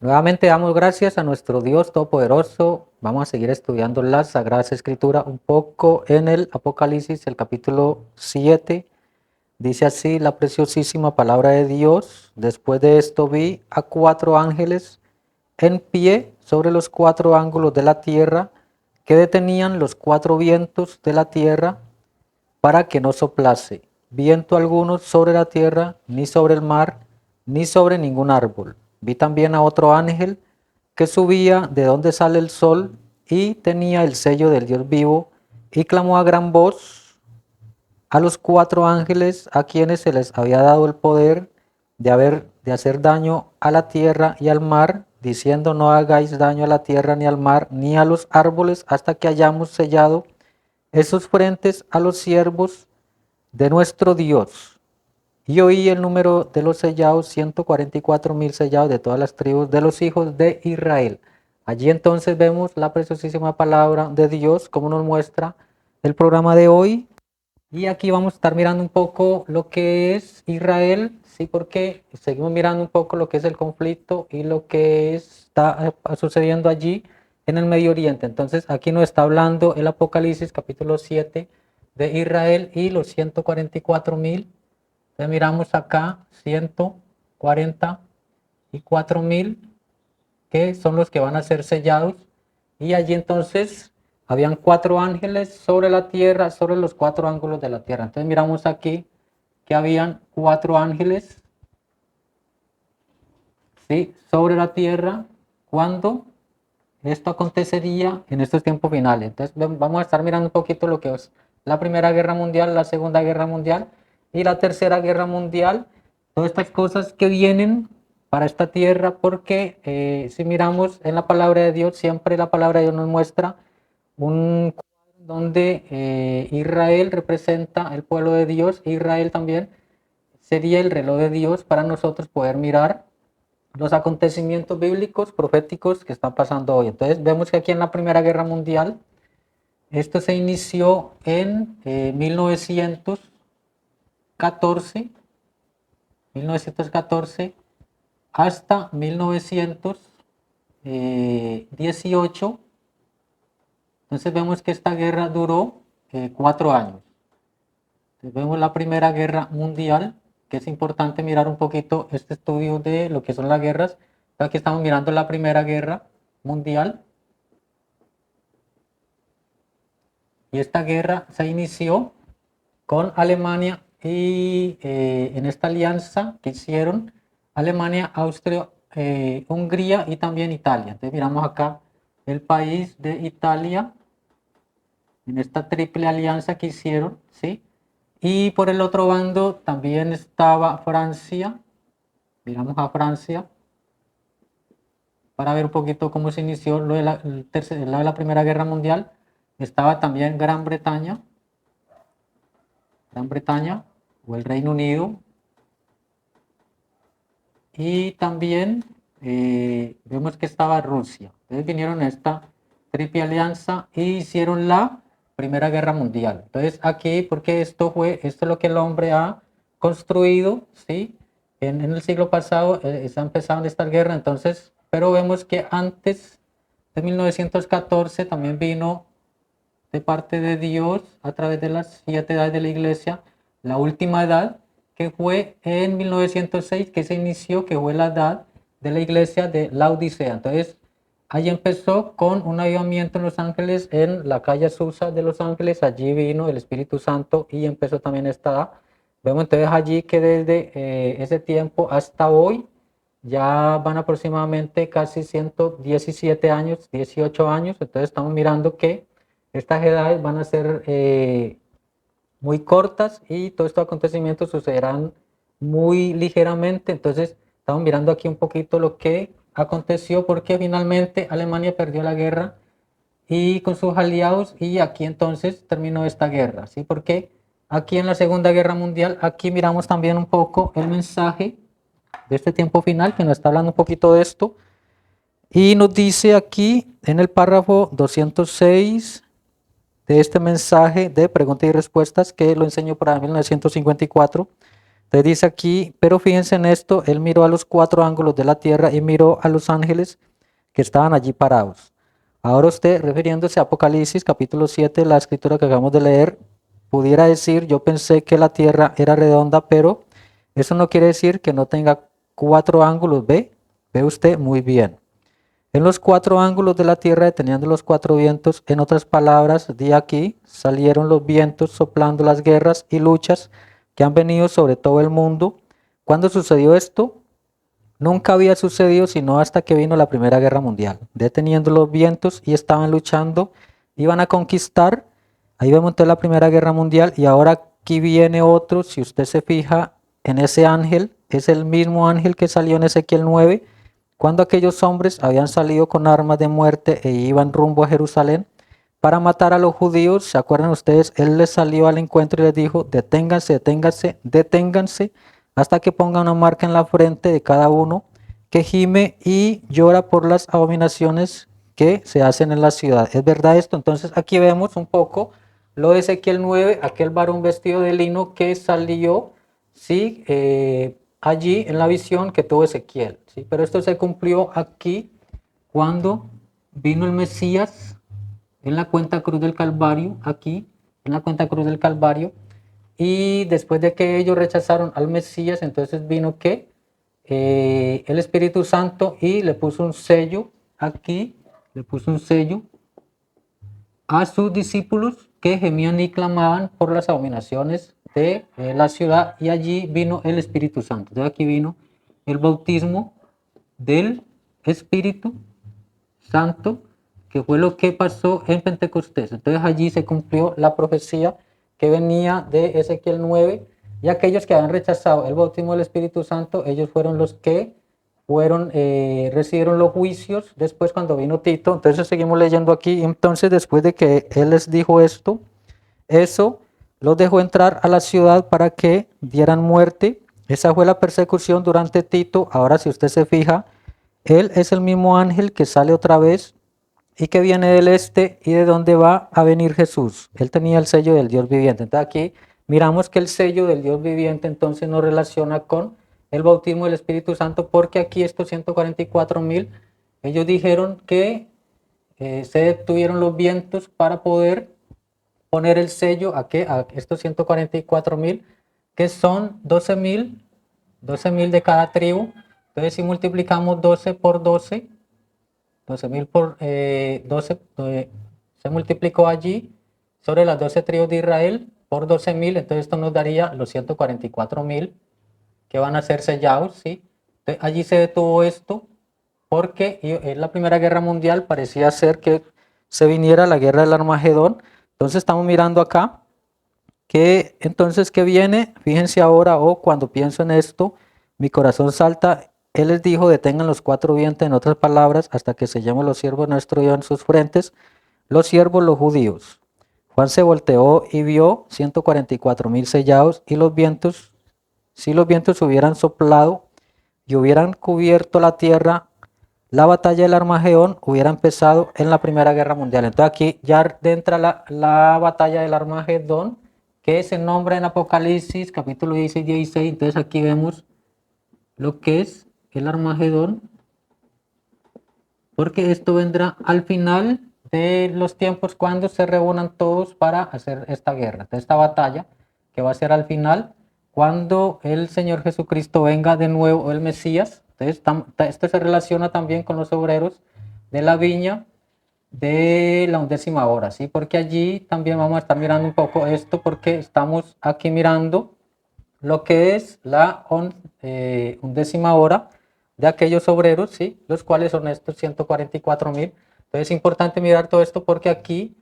Nuevamente damos gracias a nuestro Dios Todopoderoso. Vamos a seguir estudiando las Sagradas Escrituras un poco en el Apocalipsis, el capítulo 7. Dice así la preciosísima palabra de Dios. Después de esto vi a 4 ángeles en pie sobre los 4 ángulos de la tierra, que detenían los 4 vientos de la tierra para que no soplase viento alguno sobre la tierra, ni sobre el mar, ni sobre ningún árbol. Vi también a otro ángel que subía de donde sale el sol y tenía el sello del Dios vivo, y clamó a gran voz a los 4 ángeles a quienes se les había dado el poder de hacer daño a la tierra y al mar, diciendo: no hagáis daño a la tierra ni al mar ni a los árboles hasta que hayamos sellado esos frentes a los siervos de nuestro Dios. Y oí el número de los sellados, 144,000 sellados de todas las tribus de los hijos de Israel. Allí entonces vemos la preciosísima palabra de Dios, como nos muestra el programa de hoy. Y aquí vamos a estar mirando un poco lo que es Israel, sí, porque seguimos mirando un poco lo que es el conflicto y lo que está sucediendo allí en el Medio Oriente. Entonces aquí nos está hablando el Apocalipsis capítulo 7 de Israel y los 144,000. Entonces miramos acá 144,000 que son los que van a ser sellados, y allí entonces habían 4 ángeles sobre la tierra, sobre los 4 ángulos de la tierra. Entonces miramos aquí que habían 4 ángeles, ¿sí?, sobre la tierra cuando esto acontecería en estos tiempos finales. Entonces vamos a estar mirando un poquito lo que es la Primera Guerra Mundial, la Segunda Guerra Mundial y la Tercera Guerra Mundial. Todas estas cosas que vienen para esta tierra, porque si miramos en la palabra de Dios, siempre la palabra de Dios nos muestra un cuadro donde Israel representa el pueblo de Dios. Israel también sería el reloj de Dios para nosotros poder mirar los acontecimientos bíblicos, proféticos que están pasando hoy. Entonces vemos que aquí en la Primera Guerra Mundial, esto se inició en 1914 hasta 1918. Entonces vemos que esta guerra duró 4 años. Entonces vemos la Primera Guerra Mundial, que es importante mirar un poquito este estudio de lo que son las guerras. Aquí estamos mirando la Primera Guerra Mundial. Y esta guerra se inició con Alemania y en esta alianza que hicieron Alemania, Austria, Hungría y también Italia. Entonces miramos acá el país de Italia en esta triple alianza que hicieron, ¿sí? Y por el otro bando también estaba Francia. Miramos a Francia para ver un poquito cómo se inició lo de la Primera Guerra Mundial. Estaba también Gran Bretaña o el Reino Unido. Y también vemos que estaba Rusia. Entonces vinieron a esta triple alianza y hicieron la Primera Guerra Mundial. Entonces aquí, porque esto es lo que el hombre ha construido, ¿sí? En el siglo pasado se empezaron estas guerras, entonces, pero vemos que antes de 1914 también vino de parte de Dios a través de las 7 edades de la iglesia, la última edad, que fue en 1906, que se inició, que fue la edad de la iglesia de la Odisea. Entonces, ahí empezó con un avivamiento en Los Ángeles, en la calle Azusa de Los Ángeles. Allí vino el Espíritu Santo y empezó también esta edad. Vemos entonces allí que desde ese tiempo hasta hoy ya van aproximadamente casi 117 años, 18 años. Entonces estamos mirando que estas edades van a ser muy cortas y todos estos acontecimientos sucederán muy ligeramente. Entonces estamos mirando aquí un poquito lo que aconteció, porque finalmente Alemania perdió la guerra y con sus aliados, y aquí entonces terminó esta guerra, ¿sí? Porque aquí en la Segunda Guerra Mundial, aquí miramos también un poco el mensaje de este tiempo final, que nos está hablando un poquito de esto, y nos dice aquí en el párrafo 206 de este mensaje de preguntas y respuestas, que lo enseñó para 1954, Entonces dice aquí, pero fíjense en esto, él miró a los 4 ángulos de la tierra y miró a los ángeles que estaban allí parados. Ahora usted, refiriéndose a Apocalipsis capítulo 7, la escritura que acabamos de leer, pudiera decir, yo pensé que la tierra era redonda, pero eso no quiere decir que no tenga 4 ángulos. Ve usted muy bien. En los 4 ángulos de la tierra, deteniendo los 4 vientos, en otras palabras, de aquí salieron los vientos soplando las guerras y luchas que han venido sobre todo el mundo. ¿Cuándo sucedió esto? Nunca había sucedido sino hasta que vino la Primera Guerra Mundial. Deteniendo los vientos y estaban luchando, iban a conquistar. Ahí vemos entonces la Primera Guerra Mundial y ahora aquí viene otro. Si usted se fija en ese ángel, es el mismo ángel que salió en Ezequiel 9, cuando aquellos hombres habían salido con armas de muerte e iban rumbo a Jerusalén para matar a los judíos. ¿Se acuerdan ustedes? Él les salió al encuentro y les dijo, deténganse, deténganse, deténganse hasta que ponga una marca en la frente de cada uno que gime y llora por las abominaciones que se hacen en la ciudad. ¿Es verdad esto? Entonces aquí vemos un poco lo de Ezequiel 9, aquel varón vestido de lino que salió, sí, allí en la visión que tuvo Ezequiel, sí, pero esto se cumplió aquí cuando vino el Mesías en la cuenta cruz del Calvario, aquí, en la cuenta cruz del Calvario, y después de que ellos rechazaron al Mesías, entonces vino que el Espíritu Santo y le puso un sello aquí, le puso un sello a sus discípulos que gemían y clamaban por las abominaciones de la ciudad, y allí vino el Espíritu Santo. Entonces aquí vino el bautismo del Espíritu Santo, que fue lo que pasó en Pentecostés. Entonces allí se cumplió la profecía que venía de Ezequiel 9, y aquellos que habían rechazado el bautismo del Espíritu Santo, ellos fueron los que recibieron los juicios después cuando vino Tito. Entonces seguimos leyendo aquí. Entonces después de que él les dijo esto, eso los dejó entrar a la ciudad para que dieran muerte. Esa fue la persecución durante Tito. Ahora si usted se fija, él es el mismo ángel que sale otra vez y que viene del este y de donde va a venir Jesús. Él tenía el sello del Dios viviente. Entonces aquí miramos que el sello del Dios viviente entonces nos relaciona con el bautismo del Espíritu Santo, porque aquí estos 144.000, ellos dijeron que se detuvieron los vientos para poder poner el sello a estos 144.000, que son 12.000 de cada tribu. Entonces si multiplicamos 12 por 12, 12.000 por 12, se multiplicó allí sobre las 12 tribus de Israel por 12.000, entonces esto nos daría los 144.000 que van a ser sellados, ¿sí? Entonces, allí se detuvo esto porque en la Primera Guerra Mundial parecía ser que se viniera la guerra del Armagedón. Entonces estamos mirando acá que entonces que viene, fíjense ahora, cuando pienso en esto, mi corazón salta. Él les dijo, detengan los 4 vientos, en otras palabras, hasta que sellemos los siervos nuestro Dios en sus frentes, los siervos, los judíos. Juan se volteó y vio 144.000 sellados, y los vientos, si los vientos hubieran soplado y hubieran cubierto la tierra, la batalla del Armagedón hubiera empezado en la Primera Guerra Mundial. Entonces aquí ya entra la batalla del Armagedón, que se nombra en Apocalipsis capítulo 16. Entonces aquí vemos lo que es el Armagedón, porque esto vendrá al final de los tiempos, cuando se reúnan todos para hacer esta guerra, esta batalla que va a ser al final, cuando el Señor Jesucristo venga de nuevo, el Mesías. Entonces esto se relaciona también con los obreros de la viña de la 11ª hora, ¿sí? Porque allí también vamos a estar mirando un poco esto, porque estamos aquí mirando lo que es la 11ª hora de aquellos obreros, ¿sí? Los cuales son estos 144.000. Entonces es importante mirar todo esto, porque aquí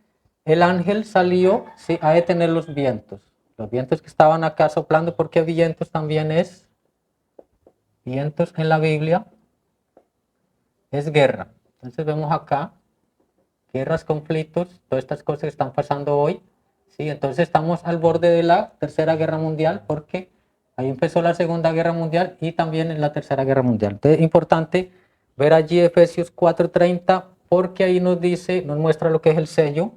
el ángel salió, ¿sí?, a detener los vientos que estaban acá soplando, porque vientos también es, vientos en la Biblia es guerra. Entonces vemos acá guerras, conflictos, todas estas cosas que están pasando hoy, ¿sí? Entonces estamos al borde de la Tercera Guerra Mundial, porque ahí empezó la Segunda Guerra Mundial y también en la Tercera Guerra Mundial. Entonces es importante ver allí Efesios 4:30, porque ahí nos dice, nos muestra lo que es el sello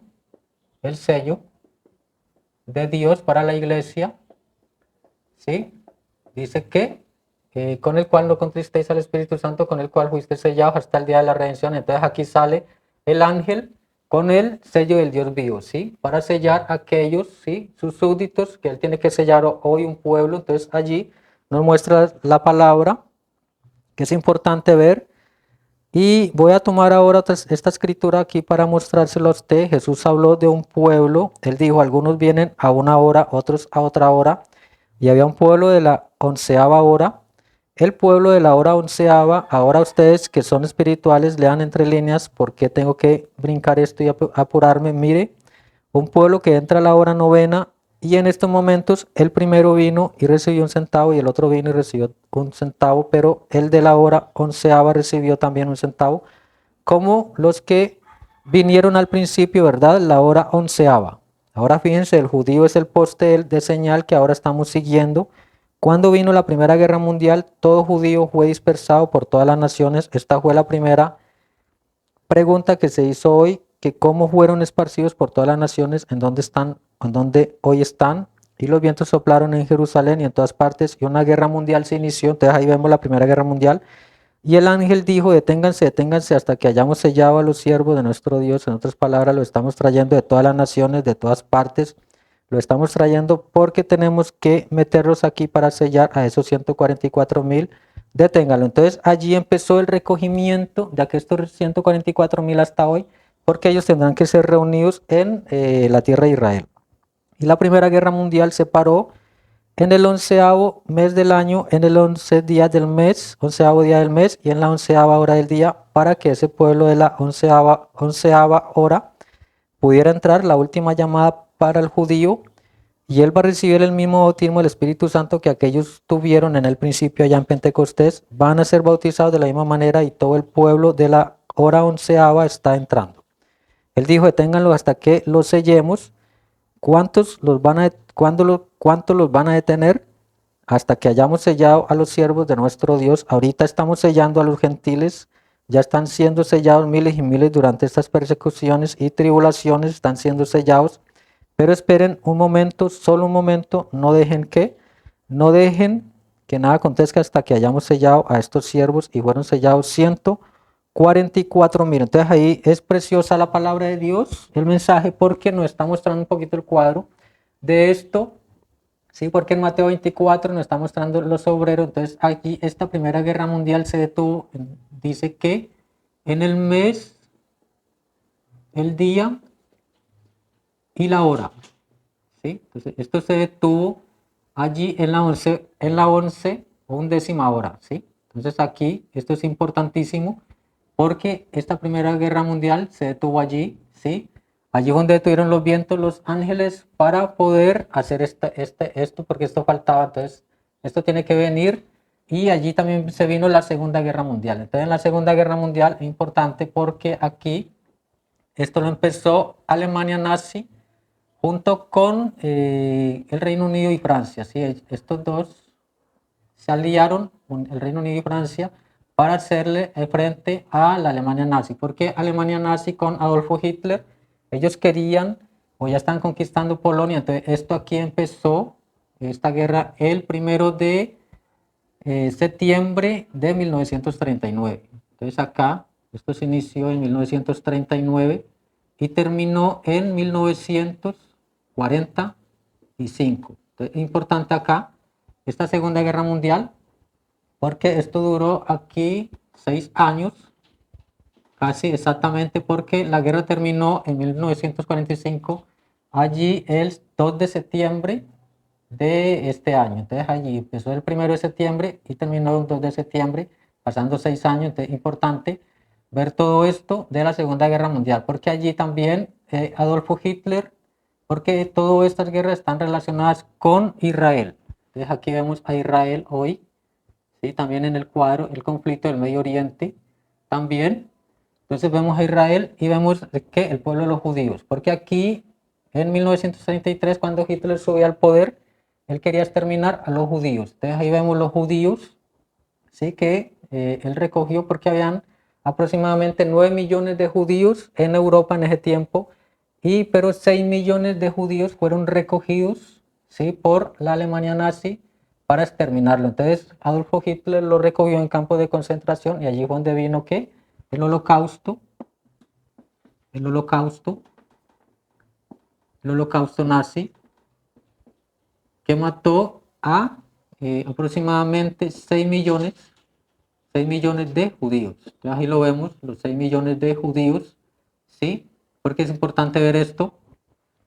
de Dios para la iglesia, ¿sí? dice que con el cual no contristéis al Espíritu Santo, con el cual fuiste sellados hasta el día de la redención. Entonces aquí sale el ángel con el sello del Dios vivo, ¿sí? Para sellar a aquellos, ¿sí? Sus súbditos, que él tiene que sellar hoy un pueblo. Entonces allí nos muestra la palabra, que es importante ver. Y voy a tomar ahora esta escritura aquí para mostrárselo a usted. Jesús habló de un pueblo. Él dijo, algunos vienen a una hora, otros a otra hora. Y había un pueblo de la 11ª hora. El pueblo de la hora 11ª. Ahora ustedes que son espirituales, lean entre líneas por qué tengo que brincar esto y apurarme. Mire, un pueblo que entra a la hora 9ª y en estos momentos el primero vino y recibió 1 centavo y el otro vino y recibió 1 centavo, pero el de la hora 11ª recibió también 1 centavo, como los que vinieron al principio, ¿verdad? La hora 11ª. Ahora fíjense, el judío es el poste de señal que ahora estamos siguiendo. Cuando vino la Primera Guerra Mundial, todo judío fue dispersado por todas las naciones. Esta fue la primera pregunta que se hizo hoy, que cómo fueron esparcidos por todas las naciones, en dónde hoy están, y los vientos soplaron en Jerusalén y en todas partes, y una guerra mundial se inició. Entonces ahí vemos la Primera Guerra Mundial, y el ángel dijo, deténganse, deténganse hasta que hayamos sellado a los siervos de nuestro Dios. En otras palabras, lo estamos trayendo de todas las naciones, de todas partes, lo estamos trayendo porque tenemos que meterlos aquí para sellar a esos 144.000. Deténgalo. Entonces allí empezó el recogimiento de estos 144.000 hasta hoy, porque ellos tendrán que ser reunidos en la tierra de Israel. Y la Primera Guerra Mundial se paró en el 11º mes del año, en el 11º día del mes, 11º día del mes y en la 11ª hora del día, para que ese pueblo de la 11ª hora pudiera entrar, la última llamada para el judío, y él va a recibir el mismo bautismo del Espíritu Santo que aquellos tuvieron en el principio allá en Pentecostés. Van a ser bautizados de la misma manera y todo el pueblo de la hora 11ª está entrando. Él dijo, deténganlo hasta que los sellemos. ¿Cuántos los van a, cuántos los van a detener? Hasta que hayamos sellado a los siervos de nuestro Dios. Ahorita estamos sellando a los gentiles. Ya están siendo sellados miles y miles durante estas persecuciones y tribulaciones. Están siendo sellados. Pero esperen un momento, solo un momento. No dejen que nada acontezca hasta que hayamos sellado a estos siervos, y fueron sellados 144.000. Entonces ahí es preciosa la palabra de Dios, el mensaje, porque nos está mostrando un poquito el cuadro de esto, ¿sí? Porque en Mateo 24 nos está mostrando los obreros. Entonces aquí esta Primera Guerra Mundial se detuvo, dice que en el mes, el día y la hora, ¿sí? Entonces esto se detuvo allí en la 11 o 11ª hora, ¿sí? Entonces aquí esto es importantísimo, porque esta Primera Guerra Mundial se detuvo allí, ¿sí? Allí donde detuvieron los vientos, los ángeles, para poder hacer esto, porque esto faltaba. Entonces, esto tiene que venir, y allí también se vino la Segunda Guerra Mundial. Entonces, en la Segunda Guerra Mundial es importante porque aquí, esto lo empezó Alemania nazi junto con el Reino Unido y Francia, ¿sí? Estos dos se aliaron con el Reino Unido y Francia para hacerle frente a la Alemania nazi. Porque Alemania nazi con Adolfo Hitler, ellos querían o ya están conquistando Polonia. Entonces esto aquí empezó, esta guerra, el 1 de septiembre de 1939. Entonces acá, esto se inició en 1939 y terminó en 1945. Entonces, importante acá, esta Segunda Guerra Mundial, porque esto duró aquí 6 años, casi exactamente, porque la guerra terminó en 1945, allí el 2 de septiembre de este año. Entonces allí empezó el 1 de septiembre y terminó el 2 de septiembre, pasando 6 años. Entonces, importante ver todo esto de la Segunda Guerra Mundial, porque allí también Adolfo Hitler, porque todas estas guerras están relacionadas con Israel. Entonces aquí vemos a Israel hoy, ¿sí? También en el cuadro, el conflicto del Medio Oriente, también. Entonces vemos a Israel y vemos que el pueblo de los judíos, porque aquí en 1933, cuando Hitler subió al poder, él quería exterminar a los judíos. Entonces ahí vemos los judíos, ¿sí? Que él recogió, porque habían aproximadamente 9 millones de judíos en Europa en ese tiempo, pero 6 millones de judíos fueron recogidos, ¿sí? Por la Alemania nazi para exterminarlo. Entonces Adolfo Hitler lo recogió en campos de concentración y allí fue donde vino ¿qué? El holocausto nazi, que mató a aproximadamente 6 millones de judíos. Entonces ahí lo vemos, los 6 millones de judíos, ¿sí? Porque es importante ver esto,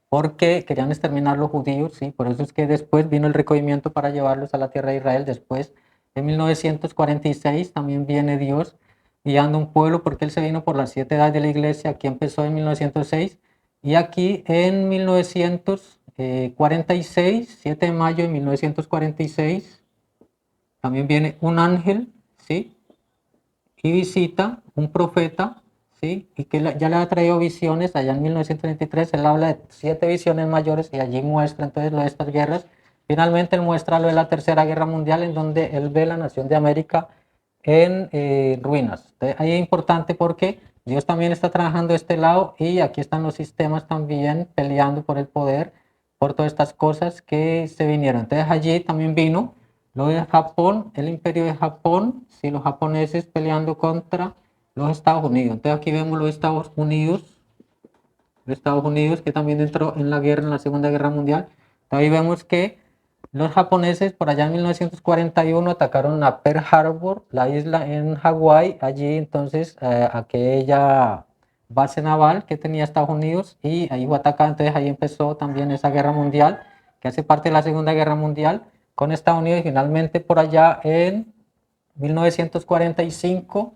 porque querían exterminar los judíos, ¿sí? Por eso es que después vino el recogimiento para llevarlos a la tierra de Israel. Después, en 1946, también viene Dios guiando un pueblo, porque Él se vino por las 7 edades de la iglesia. Aquí empezó en 1906, y aquí en 1946, 7 de mayo de 1946, también viene un ángel, ¿sí? Y visita un profeta, ¿sí? Y que ya le ha traído visiones. Allá en 1933 él habla de 7 visiones mayores y allí muestra entonces lo de estas guerras. Finalmente él muestra lo de la Tercera Guerra Mundial, en donde él ve la nación de América en ruinas. Entonces, ahí es importante porque Dios también está trabajando de este lado, y aquí están los sistemas también peleando por el poder, por todas estas cosas que se vinieron. Entonces allí también vino lo de Japón, el imperio de Japón, sí, los japoneses peleando contra los Estados Unidos. Entonces aquí vemos los Estados Unidos que también entró en la guerra, en la Segunda Guerra Mundial. Ahí vemos que los japoneses por allá en 1941 atacaron a Pearl Harbor, la isla en Hawái, allí entonces aquella base naval que tenía Estados Unidos, y ahí fue atacada. Entonces ahí empezó también esa guerra mundial, que hace parte de la Segunda Guerra Mundial, con Estados Unidos. Y finalmente por allá en 1945,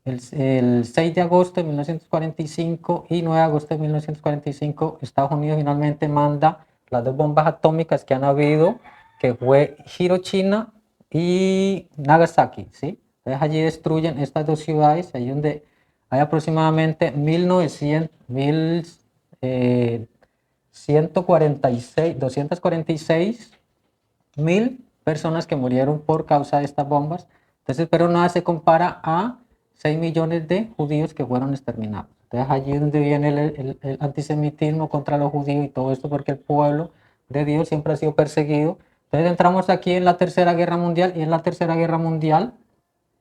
el 6 de agosto de 1945 y 9 de agosto de 1945, Estados Unidos finalmente manda las 2 bombas atómicas que han habido, que fue Hiroshima y Nagasaki, ¿sí? Entonces allí destruyen estas 2 ciudades, ahí donde hay aproximadamente 246.000 personas que murieron por causa de estas bombas. Entonces, pero nada se compara a 6 millones de judíos que fueron exterminados. Entonces allí es donde viene el antisemitismo contra los judíos y todo esto, porque el pueblo de Dios siempre ha sido perseguido. Entonces entramos aquí en la Tercera Guerra Mundial, y en la Tercera Guerra Mundial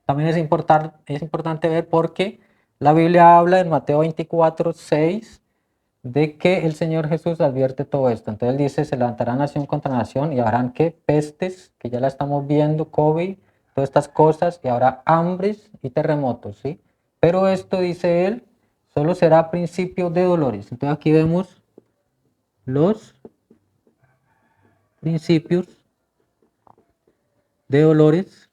también es importante ver, porque la Biblia habla en Mateo 24:6 de que el Señor Jesús advierte todo esto. Entonces él dice: se levantará nación contra nación, y habrán que pestes, que ya la estamos viendo, COVID, todas estas cosas, y habrá hambres y terremotos, ¿sí? Pero esto, dice él, solo será principio de dolores. Entonces aquí vemos los principios de dolores,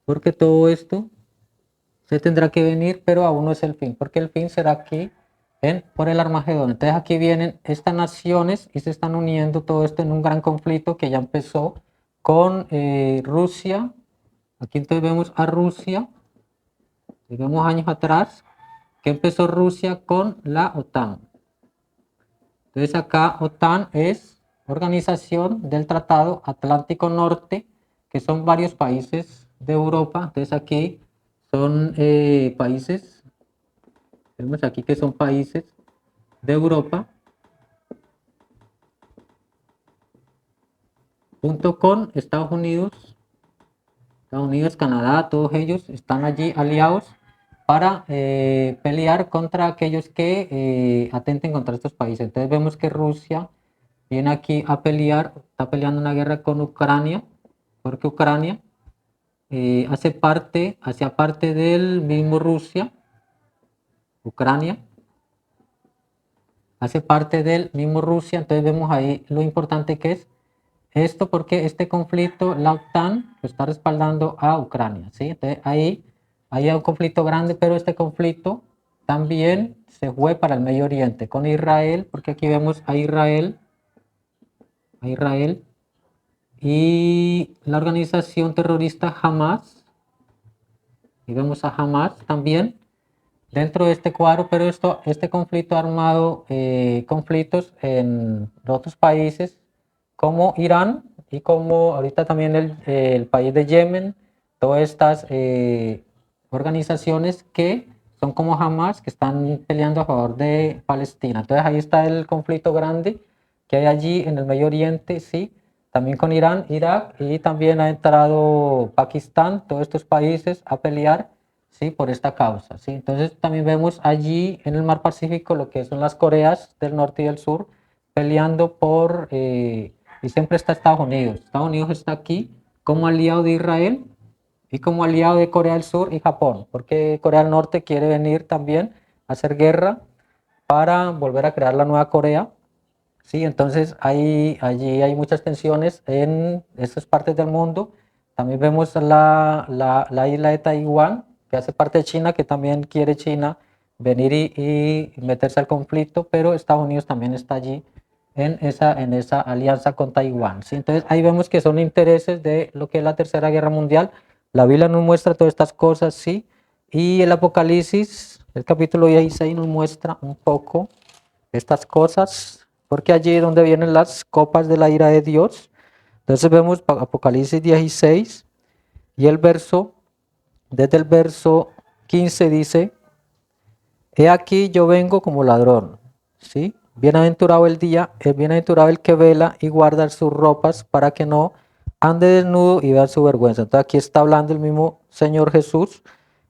porque todo esto se tendrá que venir, pero aún no es el fin, porque el fin será aquí por el Armagedón. Entonces aquí vienen estas naciones y se están uniendo todo esto en un gran conflicto que ya empezó con Rusia. Aquí entonces vemos a Rusia, y vemos años atrás que empezó Rusia con la OTAN. Entonces acá OTAN es Organización del Tratado Atlántico Norte, que son varios países de Europa. Entonces aquí son países, vemos aquí que son países de Europa, junto con Estados Unidos, Canadá, todos ellos están allí aliados para pelear contra aquellos que atenten contra estos países. Entonces vemos que Rusia viene aquí a pelear, está peleando una guerra con Ucrania, porque Ucrania hacía parte del mismo Rusia. Ucrania hace parte del mismo Rusia. Entonces vemos ahí lo importante que es esto, porque este conflicto la OTAN lo está respaldando a Ucrania, ¿sí? Entonces ahí hay un conflicto grande, pero este conflicto también se fue para el Medio Oriente con Israel, porque aquí vemos a Israel y la organización terrorista Hamas, y vemos a Hamas también dentro de este cuadro. Pero este conflicto ha armado conflictos en otros países como Irán, y como ahorita también el país de Yemen, todas estas organizaciones que son como Hamas, que están peleando a favor de Palestina. Entonces ahí está el conflicto grande que hay allí en el Medio Oriente, ¿sí? también con Irán, Irak, y también ha entrado Pakistán, todos estos países a pelear, ¿sí? Por esta causa, ¿sí? Entonces también vemos allí en el Mar Pacífico lo que son las Coreas del Norte y del Sur peleando por, y siempre está Estados Unidos. Estados Unidos está aquí como aliado de Israel y como aliado de Corea del Sur y Japón, porque Corea del Norte quiere venir también a hacer guerra para volver a crear la nueva Corea. Sí, entonces allí hay muchas tensiones en estas partes del mundo. También vemos la isla de Taiwán, que hace parte de China, que también quiere China venir y meterse al conflicto, pero Estados Unidos también está allí en esa alianza con Taiwán. ¿Sí? Entonces ahí vemos que son intereses de lo que es la Tercera Guerra Mundial. La Biblia nos muestra todas estas cosas, sí, y el Apocalipsis, el capítulo 16 nos muestra un poco estas cosas, porque allí es donde vienen las copas de la ira de Dios. Entonces vemos Apocalipsis 16 y desde el verso 15 dice, he aquí yo vengo como ladrón, ¿sí? Bienaventurado el día, bienaventurado el que vela y guarda sus ropas para que no ande desnudo y vea su vergüenza. Entonces aquí está hablando el mismo Señor Jesús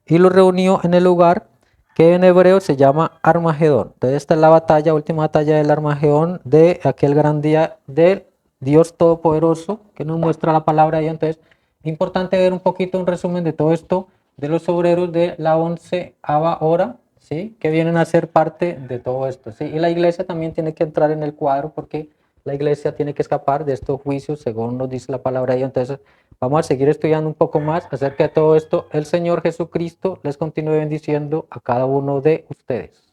y lo reunió en el lugar que en hebreo se llama Armagedón. Entonces esta es la batalla, última batalla del Armagedón de aquel gran día del Dios Todopoderoso que nos muestra la palabra ahí. Entonces, importante ver un poquito un resumen de todo esto de los obreros de la 11ª hora, ¿sí? Que vienen a ser parte de todo esto, ¿sí? Y la iglesia también tiene que entrar en el cuadro porque la iglesia tiene que escapar de estos juicios, según nos dice la palabra ahí. Entonces, vamos a seguir estudiando un poco más acerca de todo esto. El Señor Jesucristo les continúe bendiciendo a cada uno de ustedes.